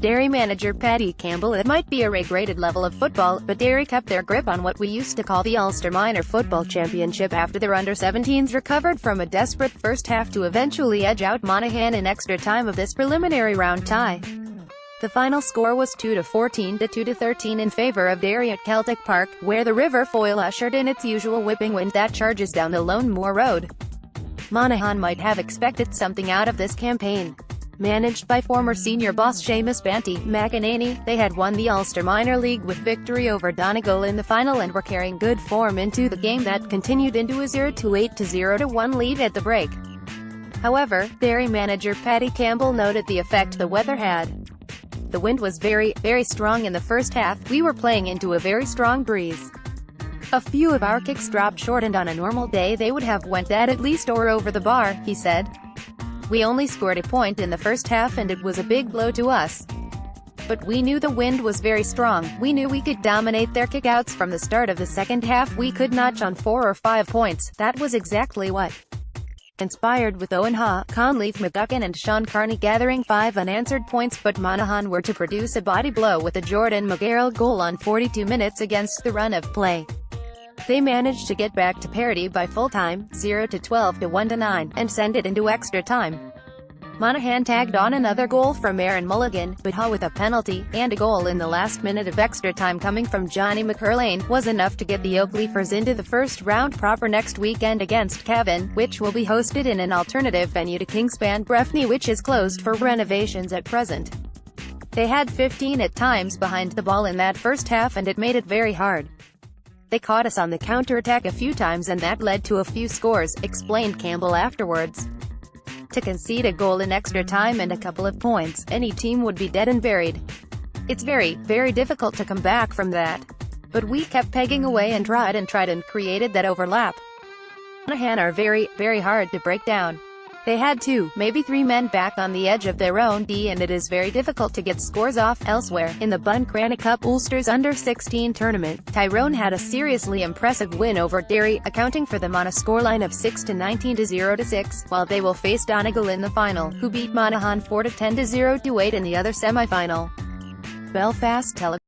Derry manager Paddy Campbell It might be a regraded level of football, but Derry kept their grip on what we used to call the Ulster Minor Football Championship after their under-17s recovered from a desperate first half to eventually edge out Monaghan in extra time of this preliminary round tie. The final score was 2-14 to 2-13 in favour of Derry at Celtic Park, where the River Foyle ushered in its usual whipping wind that charges down the Lone Moor Road. Monaghan might have expected something out of this campaign. Managed by former senior boss Seamus "Banty" McEnany, they had won the Ulster Minor League with victory over Donegal in the final and were carrying good form into the game that continued into a 0-8-0-1 lead at the break. However, Derry manager Paddy Campbell noted the effect the weather had. The wind was very strong in the first half. We were playing into a very strong breeze. A few of our kicks dropped short and on a normal day they would have went at least or over the bar, he said. We only scored a point in the first half and it was a big blow to us. But we knew the wind was very strong. We knew we could dominate their kickouts from the start of the second half. We could notch on 4 or 5 points. That was exactly what inspired, with Owen Ha, Conleith McGuckin and Sean Carney gathering 5 unanswered points, but Monaghan were to produce a body blow with a Jordan McGarrell goal on 42 minutes against the run of play. They managed to get back to parity by full-time, 0-12 to 1-9, and send it into extra time. Monaghan tagged on another goal from Aaron Mulligan, but Ha with a penalty, and a goal in the last minute of extra time coming from Johnny McCurlane, was enough to get the Oakleafers into the first round proper next weekend against Cavan, which will be hosted in an alternative venue to Kingspan Breffni, which is closed for renovations at present. They had 15 at times behind the ball in that first half and it made it very hard. They caught us on the counter-attack a few times and that led to a few scores, explained Campbell afterwards. To concede a goal in extra time and a couple of points, any team would be dead and buried. It's very difficult to come back from that. But we kept pegging away and tried and created that overlap. Monaghan are very hard to break down. They had 2, maybe 3 men back on the edge of their own D and it is very difficult to get scores off. Elsewhere, in the Buncrana Cup Ulster's under-16 tournament, Tyrone had a seriously impressive win over Derry, accounting for them on a scoreline of 6-19 to 0-6, while they will face Donegal in the final, who beat Monaghan 4-10 to 0-8 in the other semi-final. Belfast Telegraph